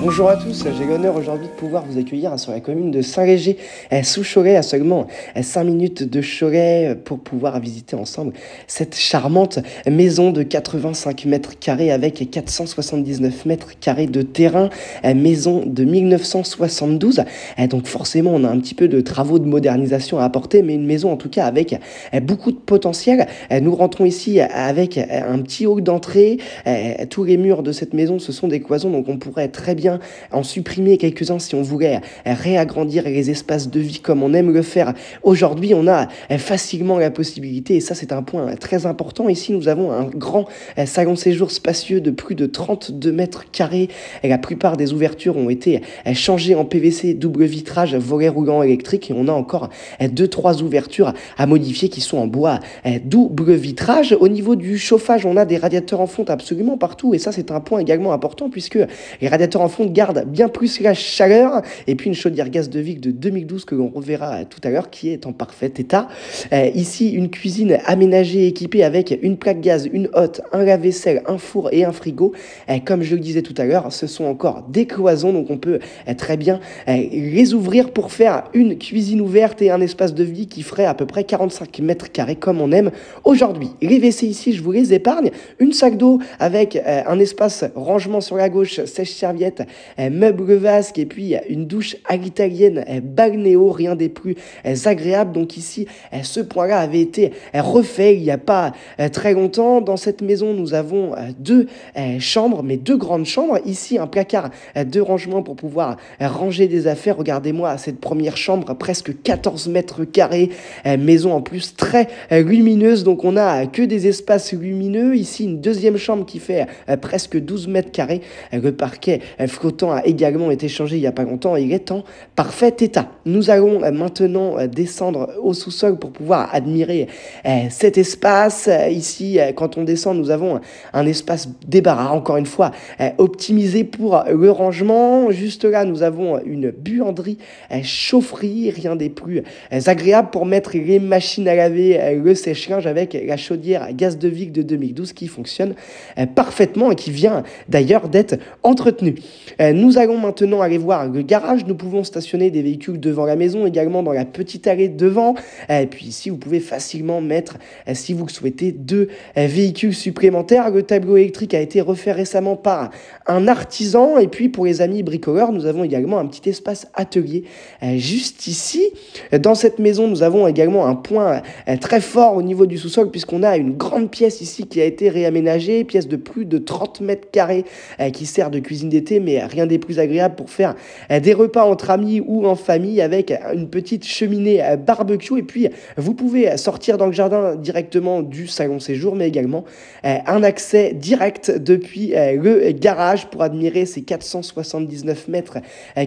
Bonjour à tous, j'ai l'honneur aujourd'hui de pouvoir vous accueillir sur la commune de Saint-Léger, sous Cholet, à seulement 5 minutes de Cholet, pour pouvoir visiter ensemble cette charmante maison de 85 mètres carrés avec 479 mètres carrés de terrain, maison de 1972. Donc forcément, on a un petit peu de travaux de modernisation à apporter, mais une maison en tout cas avec beaucoup de potentiel. Nous rentrons ici avec un petit hall d'entrée. Tous les murs de cette maison, ce sont des cloisons, donc on pourrait très bien en supprimer quelques-uns si on voulait réagrandir les espaces de vie comme on aime le faire. Aujourd'hui, on a facilement la possibilité, et ça c'est un point très important. Ici, nous avons un grand salon séjour spacieux de plus de 32 mètres carrés. La plupart des ouvertures ont été changées en PVC double vitrage, volet roulant électrique, et on a encore 2-3 ouvertures à modifier qui sont en bois double vitrage. Au niveau du chauffage, on a des radiateurs en fonte absolument partout, et ça c'est un point également important puisque les radiateurs en fonte gardent bien plus la chaleur, et puis une chaudière gaz de Vic de 2012 que l'on reverra tout à l'heure qui est en parfait état. Ici, une cuisine aménagée équipée avec une plaque gaz, une hotte, un lave-vaisselle, un four et un frigo. Comme je le disais tout à l'heure, ce sont encore des cloisons, donc on peut très bien les ouvrir pour faire une cuisine ouverte et un espace de vie qui ferait à peu près 45 mètres carrés comme on aime aujourd'hui. Les WC ici, je vous les épargne. Une sac d'eau avec un espace rangement sur la gauche, sèche-serviette, meubles vasques, et puis une douche à l'italienne, balnéo, rien des plus agréables. Donc ici, ce point-là avait été refait il n'y a pas très longtemps. Dans cette maison, nous avons deux chambres, mais deux grandes chambres. Ici, un placard de rangement pour pouvoir ranger des affaires. Regardez-moi cette première chambre, presque 14 mètres carrés, maison en plus très lumineuse, donc on a que des espaces lumineux. Ici, une deuxième chambre qui fait presque 12 mètres carrés. Le parquet flottant a également été changé il n'y a pas longtemps et il est en parfait état. Nous allons maintenant descendre au sous-sol pour pouvoir admirer cet espace. Ici, quand on descend, nous avons un espace débarras, encore une fois, optimisé pour le rangement. Juste là, nous avons une buanderie, chaufferie, rien des plus agréables pour mettre les machines à laver, le sèche-linge avec la chaudière à gaz de Vic de 2012 qui fonctionne parfaitement et qui vient d'ailleurs d'être entretenu. Nous allons maintenant aller voir le garage. Nous pouvons stationner des véhicules devant la maison, également dans la petite allée devant. Et puis ici, vous pouvez facilement mettre, si vous le souhaitez, 2 véhicules supplémentaires. Le tableau électrique a été refait récemment par un artisan. Et puis pour les amis bricoleurs, nous avons également un petit espace atelier juste ici. Dans cette maison, nous avons également un point très fort au niveau du sous-sol puisqu'on a une grande pièce ici qui a été réaménagée, pièce de plus de 30 mètres carrés qui sert de cuisine d'été, mais rien des plus agréable pour faire des repas entre amis ou en famille avec une petite cheminée barbecue. Et puis vous pouvez sortir dans le jardin directement du salon séjour, mais également un accès direct depuis le garage pour admirer ces 479 mètres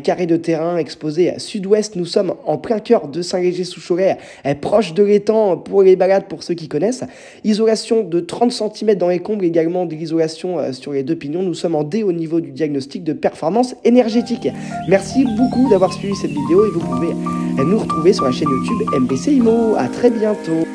carrés de terrain exposés sud-ouest. Nous sommes en plein cœur de Saint-Léger-sous-Cholet, proche de l'étang pour les balades pour ceux qui connaissent. Isolation de 30 cm dans les combles, également de l'isolation sur les 2 pignons. Nous sommes en D au niveau du diagnostic de performance énergétique. Merci beaucoup d'avoir suivi cette vidéo et vous pouvez nous retrouver sur la chaîne YouTube MBC Immo. À très bientôt.